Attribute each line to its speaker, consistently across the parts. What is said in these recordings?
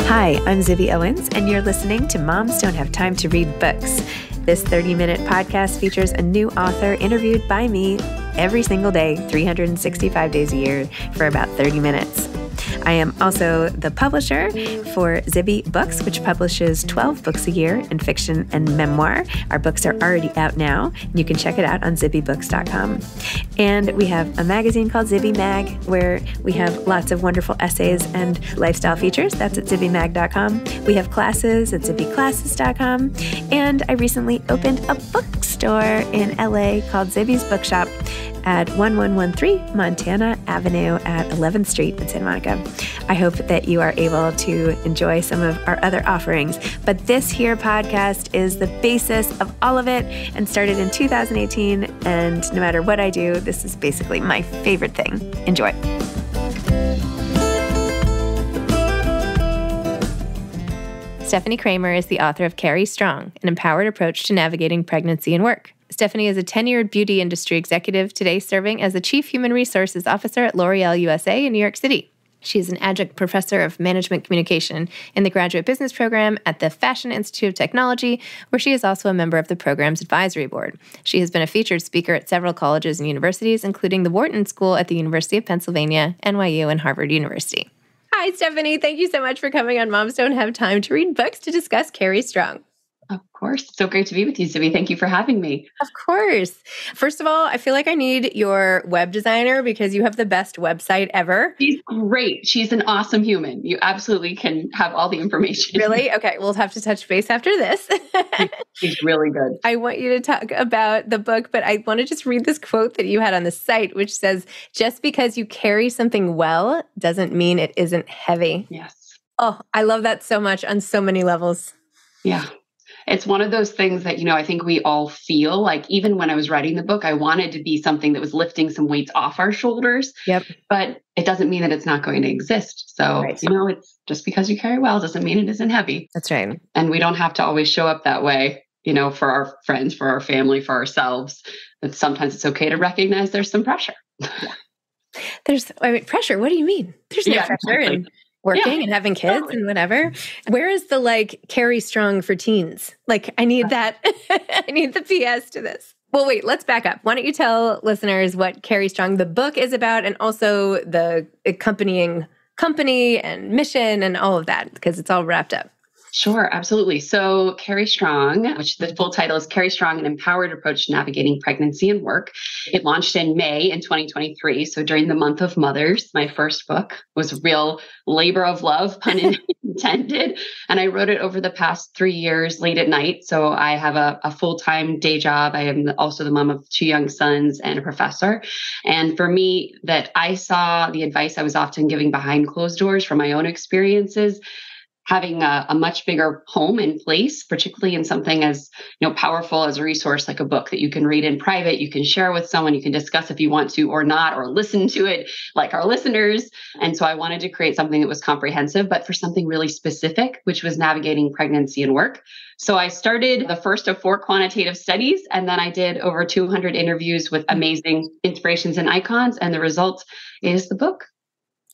Speaker 1: Hi, I'm Zibby Owens, and you're listening to Moms Don't Have Time to Read Books. This 30-minute podcast features a new author interviewed by me every single day, 365 days a year, for about 30 minutes. I am also the publisher for Zibby Books, which publishes 12 books a year in fiction and memoir. Our books are already out now. You can check it out on zibbybooks.com. And we have a magazine called Zibby Mag, where we have lots of wonderful essays and lifestyle features. That's at zibbymag.com. We have classes at zibbyclasses.com. And I recently opened a bookstore in LA called Zibby's Bookshop at 1113 Montana Avenue at 11th Street in Santa Monica. I hope that you are able to enjoy some of our other offerings. But this here podcast is the basis of all of it and started in 2018. And no matter what I do, this is basically my favorite thing. Enjoy. Stephanie Kramer is the author of Carry Strong, an empowered approach to navigating pregnancy and work. Stephanie is a tenured beauty industry executive, today serving as the Chief Human Resources Officer at L'Oreal USA in New York City. She is an adjunct professor of management communication in the graduate business program at the Fashion Institute of Technology, where she is also a member of the program's advisory board. She has been a featured speaker at several colleges and universities, including the Wharton School at the University of Pennsylvania, NYU, and Harvard University. Hi, Stephanie. Thank you so much for coming on Moms Don't Have Time to Read Books to discuss Carry Strong.
Speaker 2: Of course. So great to be with you, Zibby. Thank you for having me.
Speaker 1: Of course. First of all, I feel like I need your web designer because you have the best website ever.
Speaker 2: She's great. She's an awesome human. You absolutely can have all the information.
Speaker 1: Really? Okay. We'll have to touch base after this.
Speaker 2: She's really good.
Speaker 1: I want you to talk about the book, but I want to just read this quote that you had on the site, which says, just because you carry something well doesn't mean it isn't heavy.
Speaker 2: Yes.
Speaker 1: Oh, I love that so much on so many levels.
Speaker 2: Yeah. It's one of those things that, I think we all feel like. Even when I was writing the book, I wanted to be something that was lifting some weights off our shoulders.
Speaker 1: Yep.
Speaker 2: But it doesn't mean that it's not going to exist. So,
Speaker 1: right.
Speaker 2: It's just because you carry well doesn't mean it isn't heavy.
Speaker 1: That's right.
Speaker 2: And we don't have to always show up that way, for our friends, for our family, for ourselves. But sometimes it's okay to recognize there's some pressure.
Speaker 1: Yeah. Pressure. What do you mean? There's no pressure.
Speaker 2: Exactly.
Speaker 1: And working and having kids and whatever. Where is the Carry Strong for teens? I need that. I need the PS to this. Well, wait, let's back up. Why don't you tell listeners what Carry Strong, the book, is about, and also the accompanying company and mission and all of that, because it's all wrapped up.
Speaker 2: Sure, absolutely. So Carry Strong, which the full title is Carry Strong, an empowered approach to navigating pregnancy and work. It launched in May in 2023. So during the month of mothers, my first book was a real labor of love, pun intended. And I wrote it over the past 3 years late at night. So I have a full-time day job. I am also the mom of 2 young sons and a professor. And for me, that I saw the advice I was often giving behind closed doors from my own experiences, having a much bigger home and place, particularly in something as powerful as a resource like a book that you can read in private, you can share with someone, you can discuss if you want to or not, or listen to it like our listeners. And so I wanted to create something that was comprehensive, but for something really specific, which was navigating pregnancy and work. So I started the first of 4 quantitative studies, and then I did over 200 interviews with amazing inspirations and icons. And the result is the book.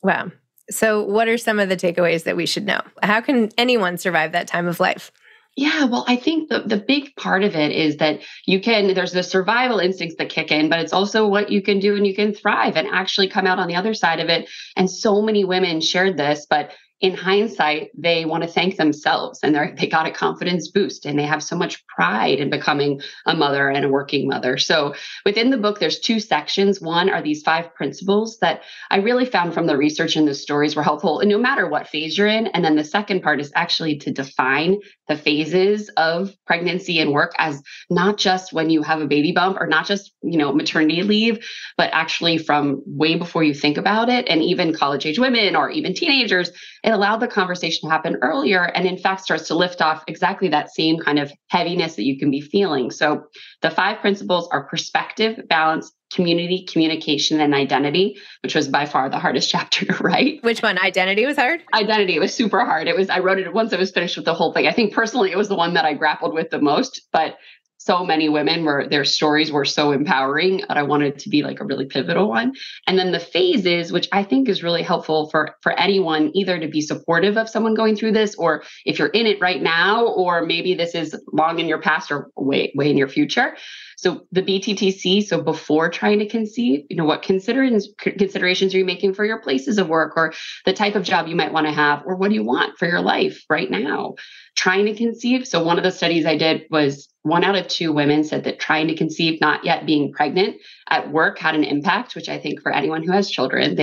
Speaker 1: Wow. So what are some of the takeaways that we should know? How can anyone survive that time of life?
Speaker 2: Yeah, well, I think the big part of it is that there's the survival instincts that kick in, but it's also what you can do and you can thrive and actually come out on the other side of it. And so many women shared this, but in hindsight, they want to thank themselves and they got a confidence boost and they have so much pride in becoming a mother and a working mother. So within the book, there's 2 sections. One are these 5 principles that I really found from the research and the stories were helpful, no matter what phase you're in. And then the second part is actually to define the phases of pregnancy and work as not just when you have a baby bump or not just, maternity leave, but actually from way before you think about it. And even college age women or even teenagers, it allowed the conversation to happen earlier and in fact starts to lift off exactly that same kind of heaviness that you can be feeling. So the 5 principles are perspective, balance, community, communication, and identity, which was by far the hardest chapter to write.
Speaker 1: Which one? Identity was hard?
Speaker 2: Identity was super hard. I wrote it once I was finished with the whole thing. I think personally, it was the one that I grappled with the most, but so many women where their stories were so empowering that I wanted it to be like a really pivotal one. And then the phases, which I think is really helpful for anyone, either to be supportive of someone going through this, or if you're in it right now, or maybe this is long in your past or way in your future. So the BTTC, so before trying to conceive, what considerations are you making for your places of work, or the type of job you might want to have, or what do you want for your life right now? Trying to conceive. So one of the studies I did was 1 out of 2 women said that trying to conceive, not yet being pregnant at work, had an impact, which I think for anyone who has children,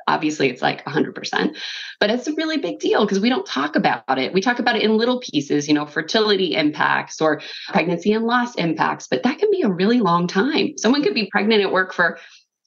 Speaker 2: obviously it's like 100%, but it's a really big deal because we don't talk about it. We talk about it in little pieces, fertility impacts or pregnancy and loss impacts, but that can be a really long time. Someone could be pregnant at work for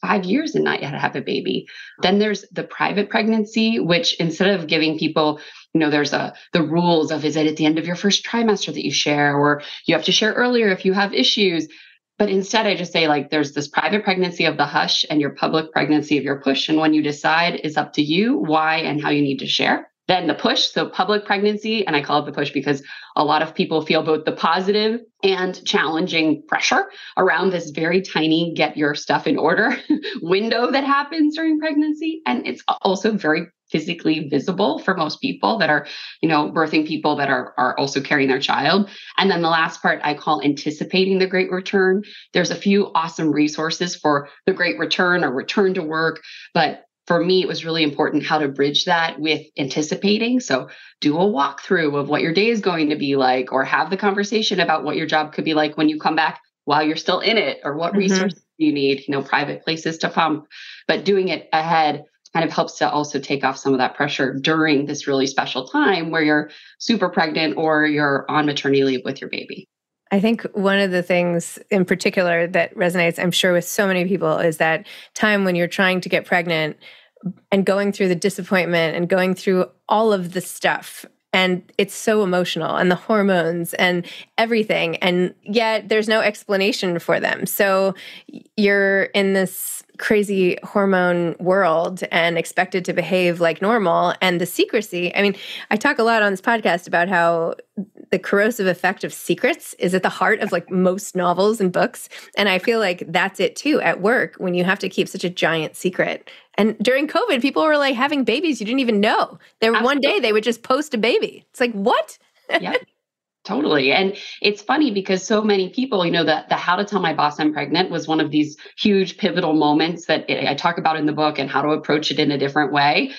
Speaker 2: 5 years and not yet have a baby. Then there's the private pregnancy, which instead of giving people, there's the rules of, is it at the end of your first trimester that you share, or you have to share earlier if you have issues. But instead, I just say, like, there's this private pregnancy of the hush and your public pregnancy of your push. And when you decide, is up to you why and how you need to share. Then the push, so public pregnancy, and I call it the push because a lot of people feel both the positive and challenging pressure around this very tiny get your stuff in order window that happens during pregnancy. And it's also very physically visible for most people that are, birthing people that are also carrying their child. And then the last part I call anticipating the great return. There's a few awesome resources for the great return or return to work, but for me, it was really important how to bridge that with anticipating. So do a walkthrough of what your day is going to be like, or have the conversation about what your job could be like when you come back while you're still in it, or what resources you need, private places to pump. But doing it ahead kind of helps to also take off some of that pressure during this really special time where you're super pregnant or you're on maternity leave with your baby.
Speaker 1: I think one of the things in particular that resonates, I'm sure, with so many people is that time when you're trying to get pregnant and going through the disappointment and going through all of the stuff. And it's so emotional, and the hormones and everything. And yet there's no explanation for them. So you're in this crazy hormone world and expected to behave like normal. And the secrecy, I mean, I talk a lot on this podcast about how the corrosive effect of secrets is at the heart of like most novels and books. And I feel like that's it too at work, when you have to keep such a giant secret. And during COVID, people were like having babies you didn't even know. There were one day they would just post a baby. It's like, what?
Speaker 2: Yeah, totally. And it's funny because so many people, the how to tell my boss I'm pregnant was one of these huge pivotal moments that I talk about in the book, and how to approach it in a different way.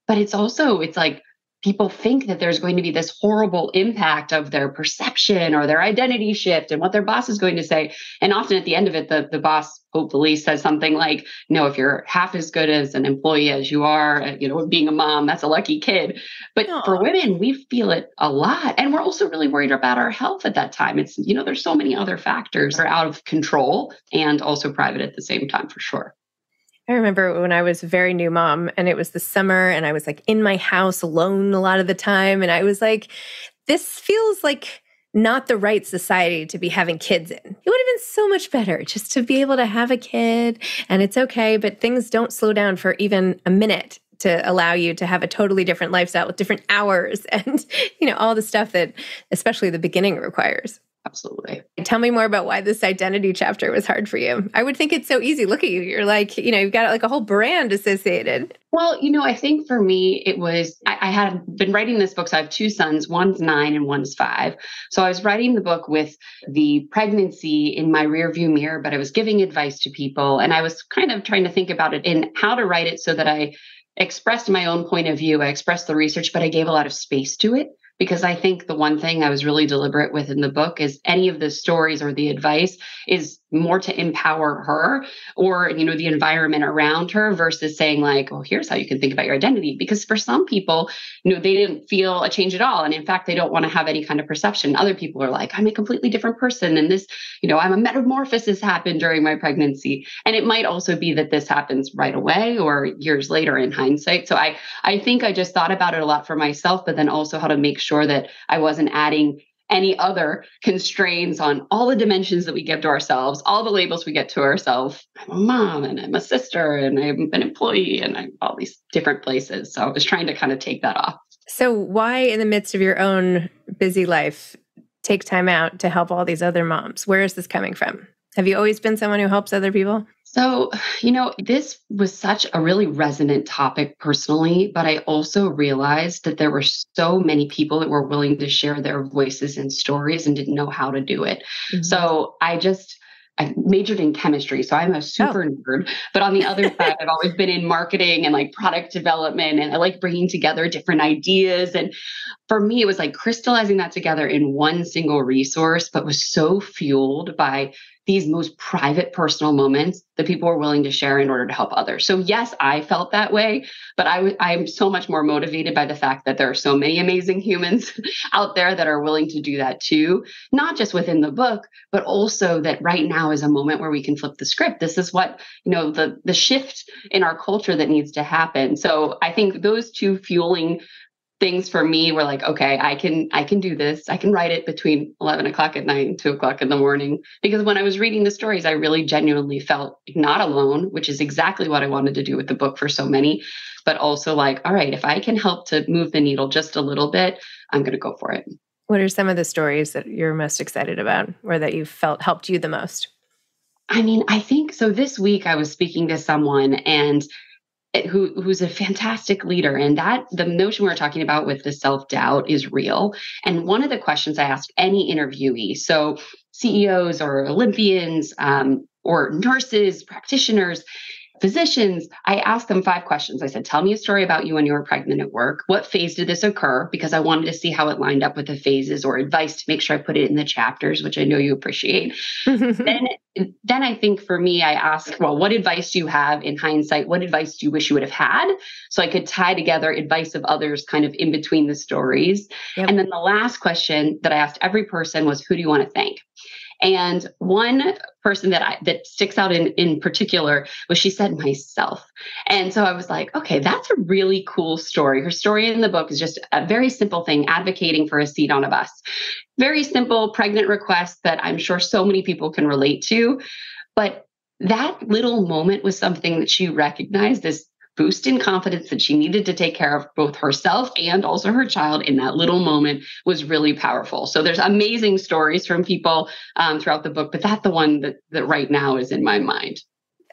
Speaker 2: But it's like, people think that there's going to be this horrible impact of their perception or their identity shift and what their boss is going to say. And often at the end of it, the boss hopefully says something like, if you're half as good as an employee as you are, being a mom, that's a lucky kid. But for women, we feel it a lot. And we're also really worried about our health at that time. It's, there's so many other factors that are out of control and also private at the same time, for sure.
Speaker 1: I remember when I was a very new mom and it was the summer and I was like in my house alone a lot of the time. And I was like, this feels like not the right society to be having kids in. It would have been so much better just to be able to have a kid, and it's okay, but things don't slow down for even a minute to allow you to have a totally different lifestyle with different hours and, all the stuff that especially the beginning requires.
Speaker 2: Absolutely.
Speaker 1: Tell me more about why this identity chapter was hard for you. I would think it's so easy. Look at you. You're like, you've got like a whole brand associated.
Speaker 2: Well, I think for me, it was, I had been writing this book. So I have 2 sons, one's 9 and one's 5. So I was writing the book with the pregnancy in my rearview mirror, but I was giving advice to people. And I was kind of trying to think about it in how to write it so that I expressed my own point of view. I expressed the research, but I gave a lot of space to it. Because I think the one thing I was really deliberate with in the book is any of the stories or the advice is more to empower her or, the environment around her versus saying like, oh, here's how you can think about your identity. Because for some people, they didn't feel a change at all. And in fact, they don't want to have any kind of perception. Other people are like, I'm a completely different person. And this, I'm a metamorphosis happened during my pregnancy. And it might also be that this happens right away or years later in hindsight. So I think I just thought about it a lot for myself, but then also how to make sure that I wasn't adding any other constraints on all the dimensions that we give to ourselves, all the labels we get to ourselves. I'm a mom and I'm a sister and I'm an employee and I'm all these different places. So I was trying to kind of take that off.
Speaker 1: So why in the midst of your own busy life
Speaker 3: take time out to help all these other moms? Where is this coming from? Have you always been someone who helps other people?
Speaker 2: So, this was such a really resonant topic personally, but I also realized that there were so many people that were willing to share their voices and stories and didn't know how to do it.
Speaker 3: Mhm.
Speaker 2: So I majored in chemistry, so I'm a super nerd. But on the other side, I've always been in marketing and like product development, and I like bringing together different ideas. And for me, it was like crystallizing that together in one single resource, but was so fueled by these most private personal moments that people were willing to share in order to help others. So yes, I felt that way, but I'm so much more motivated by the fact that there are so many amazing humans out there that are willing to do that too, not just within the book, but also that right now is a moment where we can flip the script. This is what, the shift in our culture that needs to happen. So I think those two fueling things for me were like, okay, I can do this. I can write it between 11 o'clock at night and 2 o'clock in the morning. Because when I was reading the stories, I really genuinely felt not alone, which is exactly what I wanted to do with the book for so many, but also like, all right, if I can help to move the needle just a little bit, I'm going to go for it.
Speaker 3: What are some of the stories that you're most excited about or that you felt helped you the most?
Speaker 2: I mean, I think so. This week I was speaking to someone and who's a fantastic leader. And that the notion we're talking about with the self-doubt is real. And one of the questions I ask any interviewee, so CEOs or Olympians or nurses, practitioners, physicians, I asked them 5 questions. I said, tell me a story about you when you were pregnant at work. What phase did this occur? Because I wanted to see how it lined up with the phases, or advice to make sure I put it in the chapters, which I know you appreciate. Then I think for me, I asked, well, what advice do you have in hindsight? What advice do you wish you would have had? So I could tie together advice of others kind of in between the stories.
Speaker 3: Yep.
Speaker 2: And then the last question that I asked every person was, who do you want to thank? And one person that sticks out in particular was, she said, myself. And so I was like, okay, that's a really cool story. Her story in the book is just a very simple thing, advocating for a seat on a bus. Very simple pregnant request that I'm sure so many people can relate to. But that little moment was something that she recognized, this boost in confidence that she needed to take care of both herself and also her child in that little moment was really powerful. So there's amazing stories from people throughout the book, but that's the one that right now is in my mind.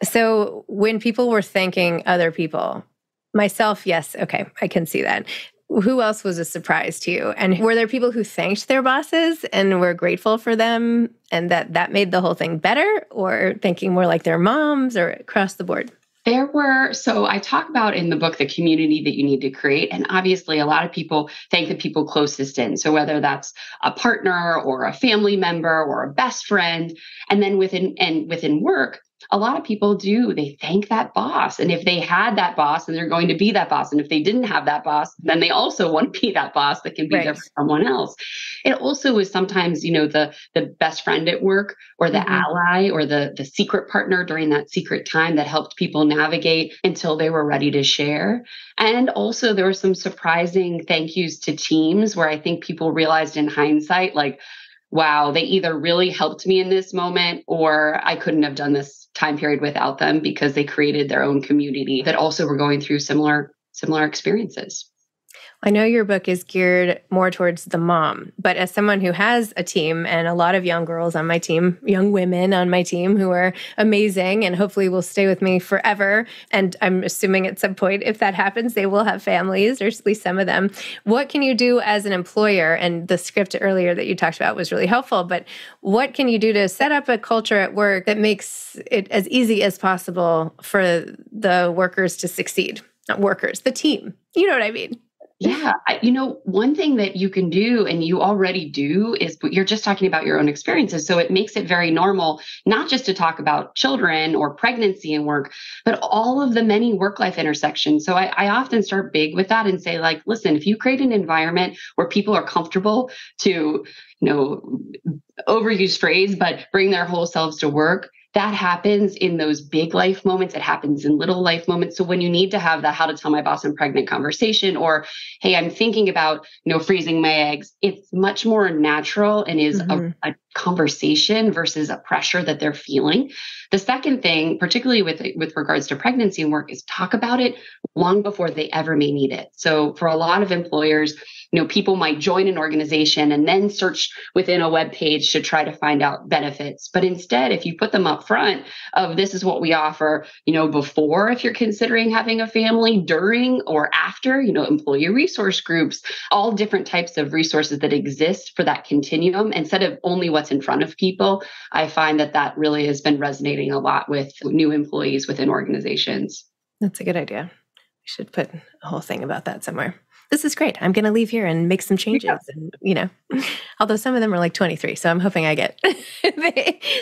Speaker 3: So when people were thanking other people, myself, yes, okay, I can see that. Who else was a surprise to you? And were there people who thanked their bosses and were grateful for them and that made the whole thing better, or thinking more like their moms, or across the board?
Speaker 2: So I talk about in the book the community that you need to create. And obviously, a lot of people thank the people closest in. So whether that's a partner or a family member or a best friend, and then within work, a lot of people they thank that boss. And if they had that boss, then they're going to be that boss. And if they didn't have that boss, then they also want to be that boss that can be there for someone else. It also is sometimes, the best friend at work, or the ally, or the secret partner during that secret time that helped people navigate until they were ready to share. And also there were some surprising thank yous to teams where I think people realized in hindsight, like, wow, they either really helped me in this moment, or I couldn't have done this time period without them, because they created their own community that also were going through similar experiences.
Speaker 3: I know your book is geared more towards the mom, but as someone who has a team and a lot of young girls on my team, young women on my team who are amazing and hopefully will stay with me forever, and I'm assuming at some point, if that happens, they will have families, or at least some of them. What can you do as an employer? And the script earlier that you talked about was really helpful, but what can you do to set up a culture at work that makes it as easy as possible for the workers to succeed? Not workers, the team. You know what I mean?
Speaker 2: Yeah. One thing that you can do, and you already do, is you're just talking about your own experiences. So it makes it very normal, not just to talk about children or pregnancy and work, but all of the many work-life intersections. So I often start big with that and say, like, listen, if you create an environment where people are comfortable to, overuse phrase, but bring their whole selves to work, that happens in those big life moments. It happens in little life moments. So when you need to have the how to tell my boss I'm pregnant conversation, or, hey, I'm thinking about, freezing my eggs, it's much more natural and is a conversation versus a pressure that they're feeling. The second thing, particularly with regards to pregnancy and work, is talk about it long before they ever may need it. So for a lot of employers, people might join an organization and then search within a web page to try to find out benefits. But instead, if you put them up front of this is what we offer, before, if you're considering having a family, during or after, employee resource groups, all different types of resources that exist for that continuum, instead of only what's in front of people, I find that really has been resonating a lot with new employees within organizations.
Speaker 3: That's a good idea. We should put a whole thing about that somewhere. This is great. I'm going to leave here and make some changes. And, although some of them are like 23, so I'm hoping I get,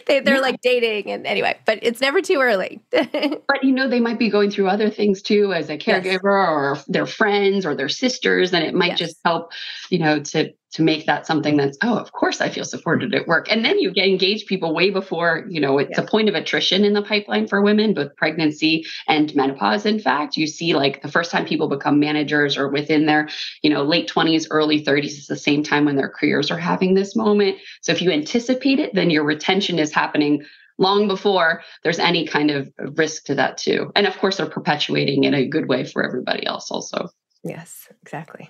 Speaker 3: they're like dating and anyway, but it's never too early.
Speaker 2: But, they might be going through other things too, as a caregiver or their friends or their sisters. And it might just help, to make that something that's, of course I feel supported at work. And then you get engaged people way before, it's a point of attrition in the pipeline for women, both pregnancy and menopause. In fact, you see like the first time people become managers or within their, late 20s, early 30s is the same time when their careers are having this moment. So if you anticipate it, then your retention is happening long before there's any kind of risk to that too. And of course, they're perpetuating in a good way for everybody else also.
Speaker 3: Yes, exactly.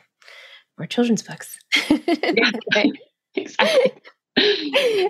Speaker 3: More children's books.
Speaker 2: Yeah, exactly.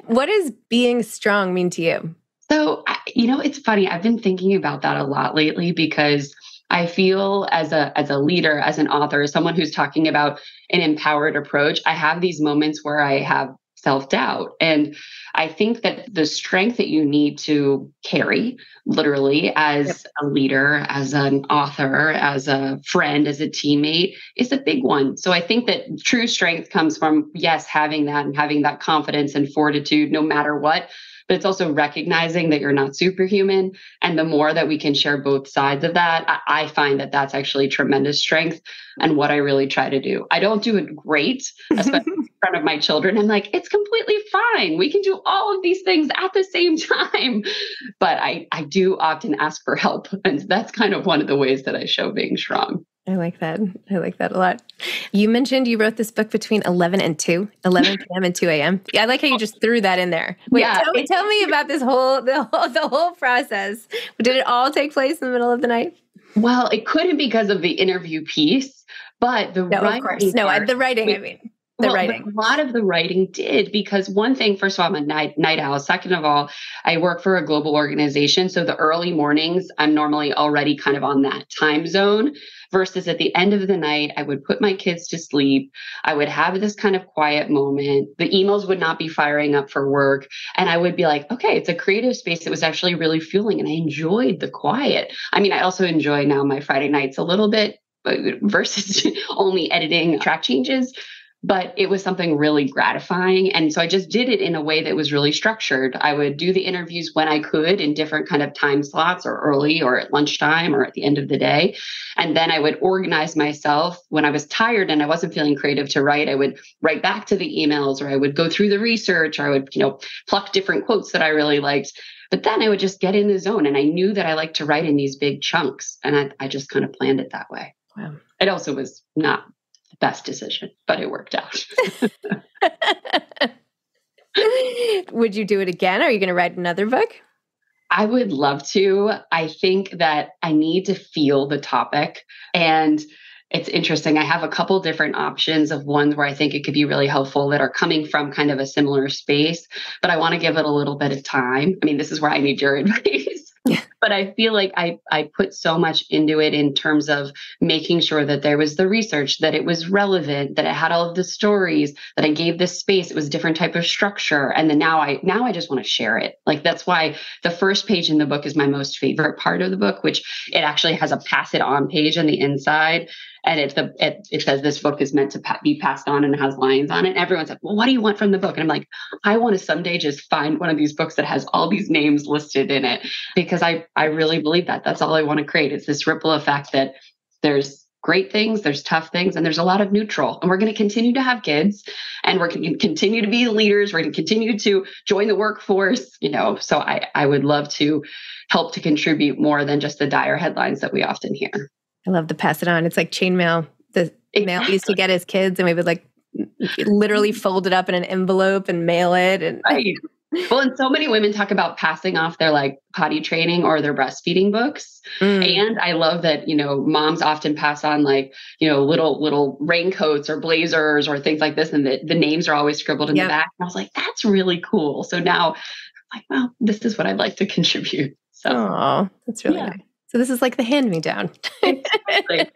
Speaker 3: What does being strong mean to you?
Speaker 2: So, it's funny. I've been thinking about that a lot lately because I feel as a leader, as an author, as someone who's talking about an empowered approach, I have these moments where I have self-doubt. And I think that the strength that you need to carry, literally, as a leader, as an author, as a friend, as a teammate, is a big one. So I think that true strength comes from, yes, having that and having that confidence and fortitude no matter what. But it's also recognizing that you're not superhuman. And the more that we can share both sides of that, I find that that's actually tremendous strength and what I really try to do. I don't do it great, especially in front of my children. I'm like, it's completely fine. We can do all of these things at the same time. But I do often ask for help. And that's kind of one of the ways that I show being strong.
Speaker 3: I like that. I like that a lot. You mentioned you wrote this book between 11 p.m. and 2 a.m. I like how you just threw that in there. Wait, tell me about the whole process. Did it all take place in the middle of the night?
Speaker 2: Well, it couldn't because of the interview piece, but the writing.
Speaker 3: Of course. No, the writing, I mean. Writing.
Speaker 2: A lot of the writing did, because one thing, first of all, I'm a night owl. Second of all, I work for a global organization. So the early mornings, I'm normally already kind of on that time zone, versus at the end of the night, I would put my kids to sleep. I would have this kind of quiet moment. The emails would not be firing up for work. And I would be like, okay, it's a creative space. It was actually really fueling. And I enjoyed the quiet. I mean, I also enjoy now my Friday nights a little bit versus only editing track changes. But it was something really gratifying. And so I just did it in a way that was really structured. I would do the interviews when I could in different kind of time slots, or early or at lunchtime or at the end of the day. And then I would organize myself when I was tired and I wasn't feeling creative to write. I would write back to the emails, or I would go through the research, or I would, pluck different quotes that I really liked. But then I would just get in the zone. And I knew that I liked to write in these big chunks. And I just kind of planned it that way.
Speaker 3: Wow.
Speaker 2: It also was not best decision, but it worked out.
Speaker 3: Would you do it again? Are you going to write another book?
Speaker 2: I would love to. I think that I need to feel the topic. And it's interesting. I have a couple different options of ones where I think it could be really helpful that are coming from kind of a similar space, but I want to give it a little bit of time. I mean, this is where I need your advice. But I feel like I put so much into it in terms of making sure that there was the research, that it was relevant, that it had all of the stories, that I gave this space. It was a different type of structure. And then now I just want to share it. Like, that's why the first page in the book is my most favorite part of the book, which it actually has a pass it on page on the inside. And it says this book is meant to be passed on, and it has lines on it. And everyone's like, well, what do you want from the book? And I'm like, I want to someday just find one of these books that has all these names listed in it, because I really believe that that's all I want to create. It's this ripple effect that there's great things, there's tough things, and there's a lot of neutral. And we're going to continue to have kids, and we're going to continue to be leaders. We're going to continue to join the workforce, so I would love to help to contribute more than just the dire headlines that we often hear.
Speaker 3: I love the pass it on. It's like chainmail. The mail used to get as kids, and we would like literally fold it up in an envelope and mail it. And
Speaker 2: Right. Well, and so many women talk about passing off their like potty training or their breastfeeding books. And I love that, moms often pass on like, little raincoats or blazers or things like this. And the names are always scribbled in the back. And I was like, that's really cool. So now I'm like, well, this is what I'd like to contribute. So,
Speaker 3: oh, that's really nice. So this is like the hand-me-down.
Speaker 2: Exactly.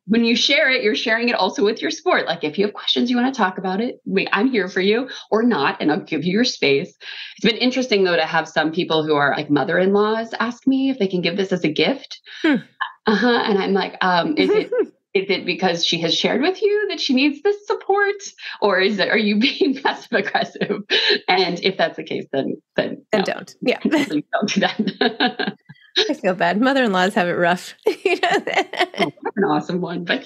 Speaker 2: When you share it, you're sharing it also with your sport. Like if you have questions, you want to talk about it, I'm here for you or not, and I'll give you your space. It's been interesting though to have some people who are like mother-in-laws ask me if they can give this as a gift. And I'm like, is it because she has shared with you that she needs this support, or are you being passive aggressive? And if that's the case, then no.
Speaker 3: Don't. Yeah,
Speaker 2: please don't do that.
Speaker 3: I feel bad. Mother-in-laws have it rough.
Speaker 2: An awesome one, but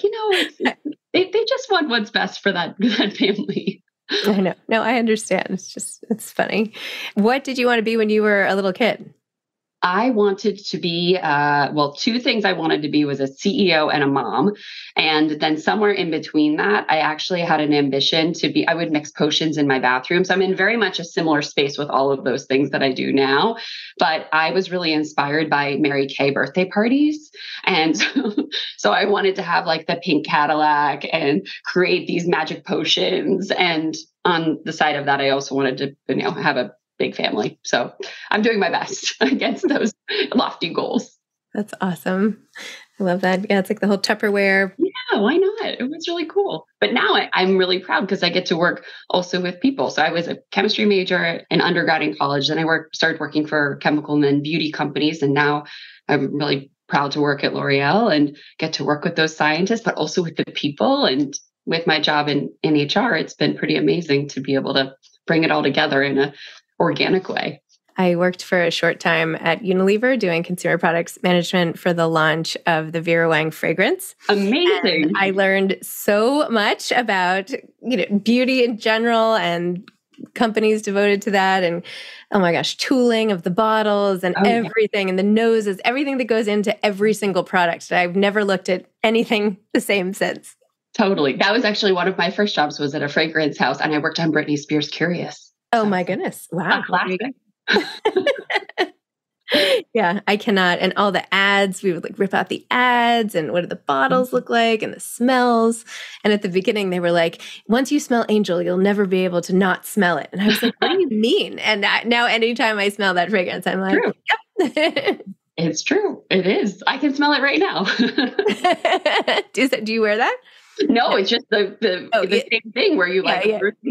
Speaker 2: they just want what's best for that family.
Speaker 3: I know. No, I understand. It's funny. What did you want to be when you were a little kid?
Speaker 2: I wanted to be, two things I wanted to be was a CEO and a mom. And then somewhere in between that, I actually had an ambition I would mix potions in my bathroom. So I'm in very much a similar space with all of those things that I do now. But I was really inspired by Mary Kay birthday parties. And so I wanted to have like the pink Cadillac and create these magic potions. And on the side of that, I also wanted to, have a big family. So I'm doing my best against those lofty goals.
Speaker 3: That's awesome. I love that. Yeah, it's like the whole Tupperware.
Speaker 2: Yeah, why not? It was really cool. But now I'm really proud because I get to work also with people. So I was a chemistry major in undergrad in college. Then I started working for chemical and then beauty companies. And now I'm really proud to work at L'Oreal and get to work with those scientists, but also with the people. And with my job in HR, it's been pretty amazing to be able to bring it all together in a organic way.
Speaker 3: I worked for a short time at Unilever doing consumer products management for the launch of the Vera Wang fragrance.
Speaker 2: Amazing.
Speaker 3: And I learned so much about, beauty in general and companies devoted to that. And oh my gosh, tooling of the bottles and everything and the noses, everything that goes into every single product. I've never looked at anything the same since.
Speaker 2: Totally. That was actually one of my first jobs was at a fragrance house and I worked on Britney Spears' Curious.
Speaker 3: Oh my goodness. Wow.
Speaker 2: Classic.
Speaker 3: Yeah, I cannot. And all the ads, we would like rip out the ads and what do the bottles look like and the smells. And at the beginning, they were like, once you smell Angel, you'll never be able to not smell it. And I was like, what do you mean? And now anytime I smell that fragrance, I'm like, yep.
Speaker 2: It's true. It is. I can smell it right now.
Speaker 3: Do you wear that?
Speaker 2: No, it's just the same thing where you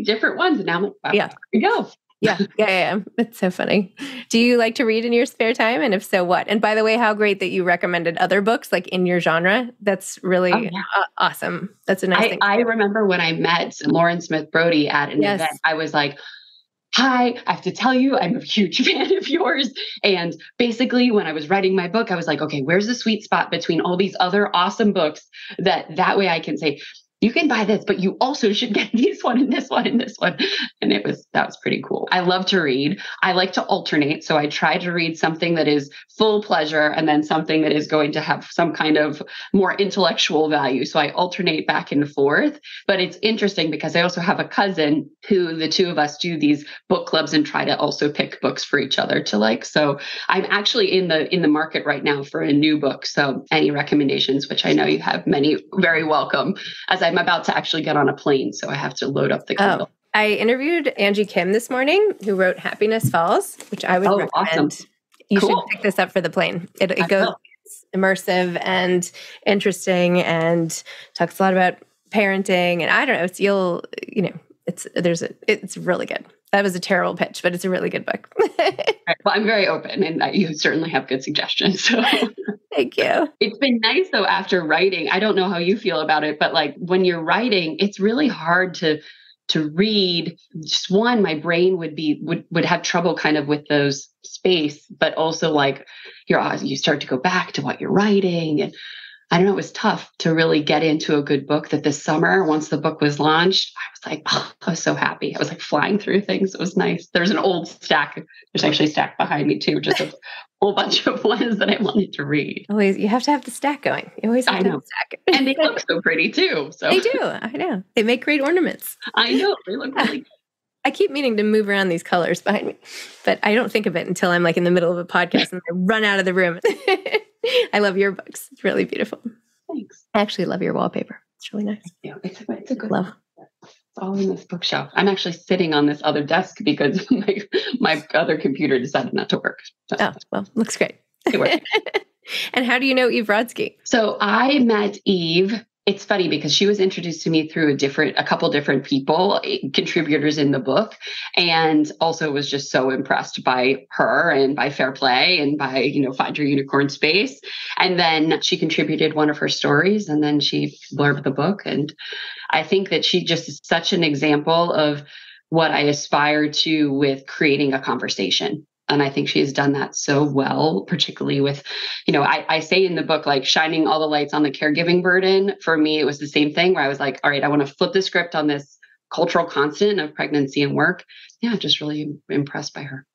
Speaker 2: different ones. And now I'm like, wow, here we go.
Speaker 3: Yeah. It's so funny. Do you like to read in your spare time? And if so, what? And by the way, how great that you recommended other books like in your genre. That's really awesome. That's a nice thing.
Speaker 2: I remember when I met Lauren Smith Brody at an event, I was like, hi, I have to tell you, I'm a huge fan of yours. And basically when I was writing my book, I was like, okay, where's the sweet spot between all these other awesome books that way I can say, you can buy this, but you also should get this one and this one and this one. And that was pretty cool. I love to read. I like to alternate. So I try to read something that is full pleasure and then something that is going to have some kind of more intellectual value. So I alternate back and forth. But it's interesting because I also have a cousin who the two of us do these book clubs and try to also pick books for each other to like. So I'm actually in the market right now for a new book. So any recommendations, which I know you have many, very welcome, as I'm about to actually get on a plane. So I have to load up the Kindle.
Speaker 3: I interviewed Angie Kim this morning, who wrote Happiness Falls, which I would recommend.
Speaker 2: Awesome.
Speaker 3: You should pick this up for the plane. It goes immersive and interesting and talks a lot about parenting. And I don't know, it's really good. That was a terrible pitch, but it's a really good book.
Speaker 2: Right. Well, I'm very open and you certainly have good suggestions. So
Speaker 3: thank you. It's
Speaker 2: been nice though, after writing, I don't know how you feel about it, but like when you're writing, it's really hard to read. Just one, my brain would have trouble kind of with those space, but also like you start to go back to what you're writing. And I don't know, it was tough to really get into a good book. That this summer, once the book was launched, I was like, oh, I was so happy. I was like flying through things. It was nice. There's an old stack. There's actually a stack behind me too, just a whole bunch of ones that I wanted to read.
Speaker 3: Always, you have to have the stack going. You always have to have the stack.
Speaker 2: And they look so pretty too. So
Speaker 3: They do. I know. They make great ornaments.
Speaker 2: I know. They look really good.
Speaker 3: I keep meaning to move around these colors behind me, but I don't think of it until I'm like in the middle of a podcast and I run out of the room. I love your books. It's really beautiful.
Speaker 2: Thanks.
Speaker 3: I actually love your wallpaper. It's really nice.
Speaker 2: Yeah, it's a good
Speaker 3: love.
Speaker 2: It's all in this bookshelf. I'm actually sitting on this other desk because my other computer decided not to work. So.
Speaker 3: Oh, well, looks great.
Speaker 2: It works.
Speaker 3: And how do you know Eve Brodsky?
Speaker 2: So I met Eve. It's funny because she was introduced to me through a couple different people, contributors in the book, and also was just so impressed by her and by Fair Play and by, Find Your Unicorn Space. And then she contributed one of her stories and then she blurbed the book. And I think that she just is such an example of what I aspire to with creating a conversation. And I think she has done that so well, particularly with, I say in the book, like shining all the lights on the caregiving burden. For me, it was the same thing where I was like, all right, I want to flip the script on this cultural constant of pregnancy and work. Yeah, just really impressed by her.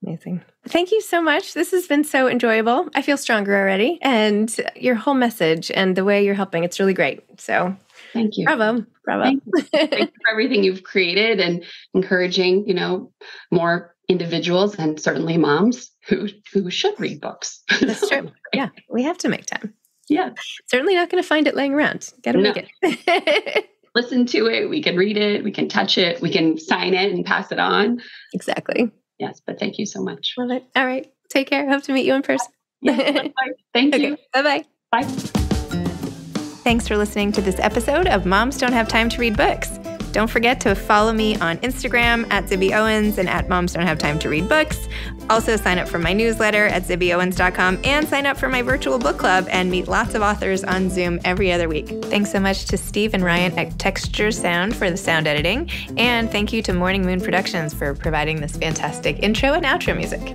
Speaker 3: Amazing. Thank you so much. This has been so enjoyable. I feel stronger already. And your whole message and the way you're helping, it's really great. So
Speaker 2: thank you.
Speaker 3: Bravo.
Speaker 2: Thank you. Thank you for everything you've created and encouraging, more individuals and certainly moms who should read books.
Speaker 3: That's true. Yeah, we have to make time.
Speaker 2: Yeah.
Speaker 3: Certainly not going to find it laying around. Got to make it.
Speaker 2: Listen to it. We can read it. We can touch it. We can sign it and pass it on.
Speaker 3: Exactly.
Speaker 2: Yes, but thank you so much.
Speaker 3: Love it. All right. Take care. Hope to meet you in person.
Speaker 2: Yeah, thank you.
Speaker 3: Bye-bye.
Speaker 2: Bye.
Speaker 1: Thanks for listening to this episode of Moms Don't Have Time to Read Books. Don't forget to follow me on Instagram at Zibby Owens and at Moms Don't Have Time to Read Books. Also sign up for my newsletter at zibbyowens.com and sign up for my virtual book club and meet lots of authors on Zoom every other week. Thanks so much to Steve and Ryan at Texture Sound for the sound editing. And thank you to Morning Moon Productions for providing this fantastic intro and outro music.